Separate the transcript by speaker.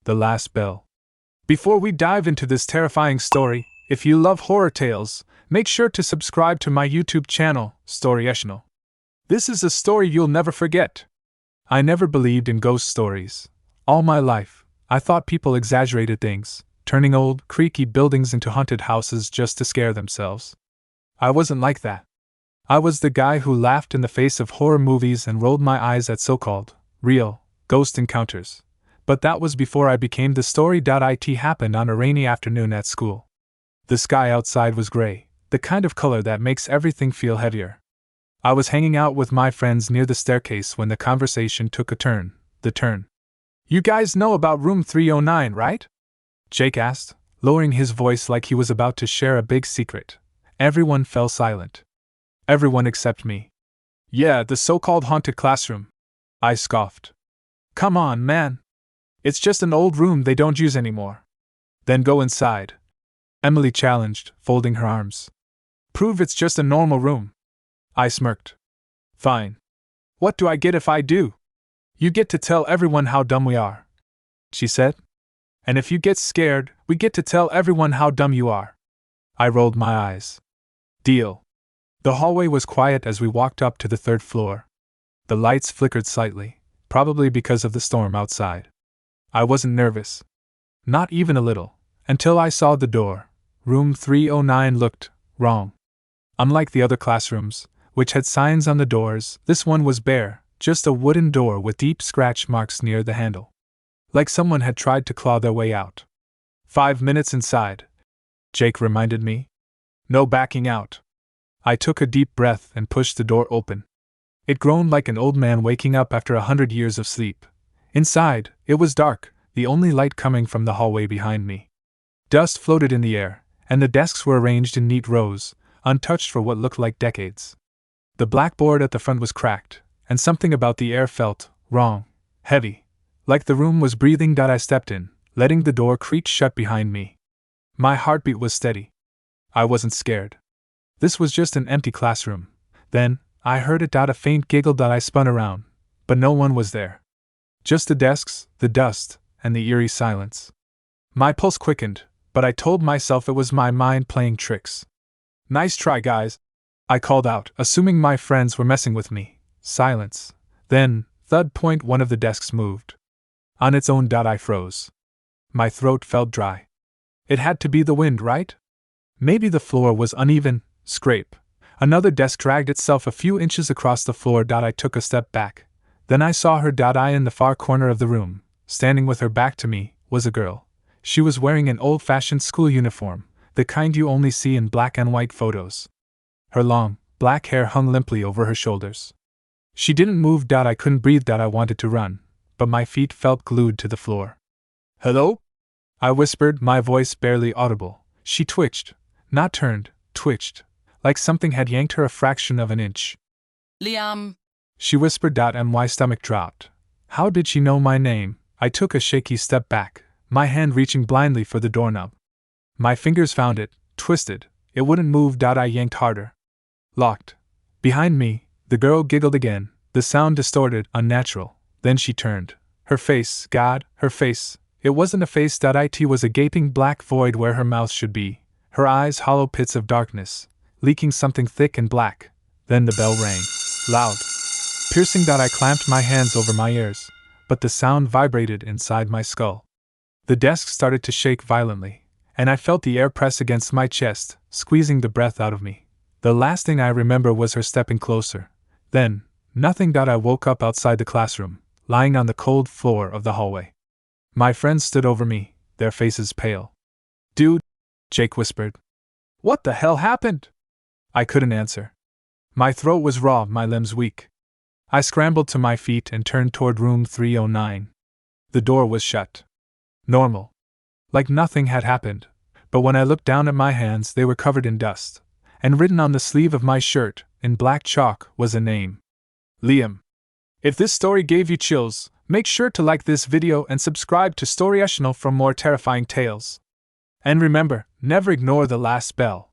Speaker 1: The Last Bell. Before we dive into this terrifying story, if you love horror tales, make sure to subscribe to my YouTube channel, Storyational. This is a story you'll never forget. I never believed in ghost stories. All my life, I thought people exaggerated things, turning old, creaky buildings into haunted houses just to scare themselves. I wasn't like that. I was the guy who laughed in the face of horror movies and rolled my eyes at so-called, real, ghost encounters. But that was before I became the story. It happened on a rainy afternoon at school. The sky outside was gray, the kind of color that makes everything feel heavier. I was hanging out with my friends near the staircase when the conversation took a turn. You guys know about room 309, right? Jake asked, lowering his voice like he was about to share a big secret. Everyone fell silent. Everyone except me. Yeah, the so-called haunted classroom. I scoffed. Come on, man. It's just an old room they don't use anymore. Then go inside. Emily challenged, folding her arms. Prove it's just a normal room. I smirked. Fine. What do I get if I do? You get to tell everyone how dumb we are, she said. And if you get scared, we get to tell everyone how dumb you are. I rolled my eyes. Deal. The hallway was quiet as we walked up to the third floor. The lights flickered slightly, probably because of the storm outside. I wasn't nervous. Not even a little, until I saw the door. Room 309 looked wrong. Unlike the other classrooms, which had signs on the doors, this one was bare, just a wooden door with deep scratch marks near the handle. Like someone had tried to claw their way out. 5 minutes inside, Jake reminded me. No backing out. I took a deep breath and pushed the door open. It groaned like an old man waking up after 100 years of sleep. Inside, it was dark, the only light coming from the hallway behind me. Dust floated in the air, and the desks were arranged in neat rows, untouched for what looked like decades. The blackboard at the front was cracked, and something about the air felt wrong, heavy, like the room was breathing. I stepped in, letting the door creak shut behind me. My heartbeat was steady. I wasn't scared. This was just an empty classroom. Then, I heard it. A faint giggle. I spun around, but no one was there. Just the desks, the dust, and the eerie silence. My pulse quickened, but I told myself it was my mind playing tricks. Nice try, guys, I called out, assuming my friends were messing with me. Silence. Then, thud. One of the desks moved. On its own. I froze. My throat felt dry. It had to be the wind, right? Maybe the floor was uneven. Scrape. Another desk dragged itself a few inches across the floor. I took a step back. Then I saw her. In the far corner of the room, standing with her back to me, was a girl. She was wearing an old-fashioned school uniform, the kind you only see in black and white photos. Her long, black hair hung limply over her shoulders. She didn't move. I couldn't breathe. I wanted to run, but my feet felt glued to the floor. Hello? I whispered, my voice barely audible. She twitched. Not turned, twitched. Like something had yanked her a fraction of an inch.
Speaker 2: Liam,
Speaker 1: she whispered. My stomach dropped. How did she know my name? I took a shaky step back, my hand reaching blindly for the doorknob. My fingers found it, twisted. It wouldn't move. I yanked harder. Locked. Behind me, the girl giggled again, the sound distorted, unnatural. Then she turned. Her face, God, her face. It wasn't a face. It was a gaping black void where her mouth should be. Her eyes hollow pits of darkness, leaking something thick and black. Then the bell rang. Loud. Piercing. I clamped my hands over my ears, but the sound vibrated inside my skull. The desk started to shake violently, and I felt the air press against my chest, squeezing the breath out of me. The last thing I remember was her stepping closer. Then, nothing. I woke up outside the classroom, lying on the cold floor of the hallway. My friends stood over me, their faces pale. Dude, Jake whispered. What the hell happened? I couldn't answer. My throat was raw, my limbs weak. I scrambled to my feet and turned toward room 309. The door was shut. Normal. Like nothing had happened, but when I looked down at my hands, they were covered in dust, and written on the sleeve of my shirt, in black chalk, was a name. Liam. If this story gave you chills, make sure to like this video and subscribe to Storyational for more terrifying tales. And remember, never ignore the last bell.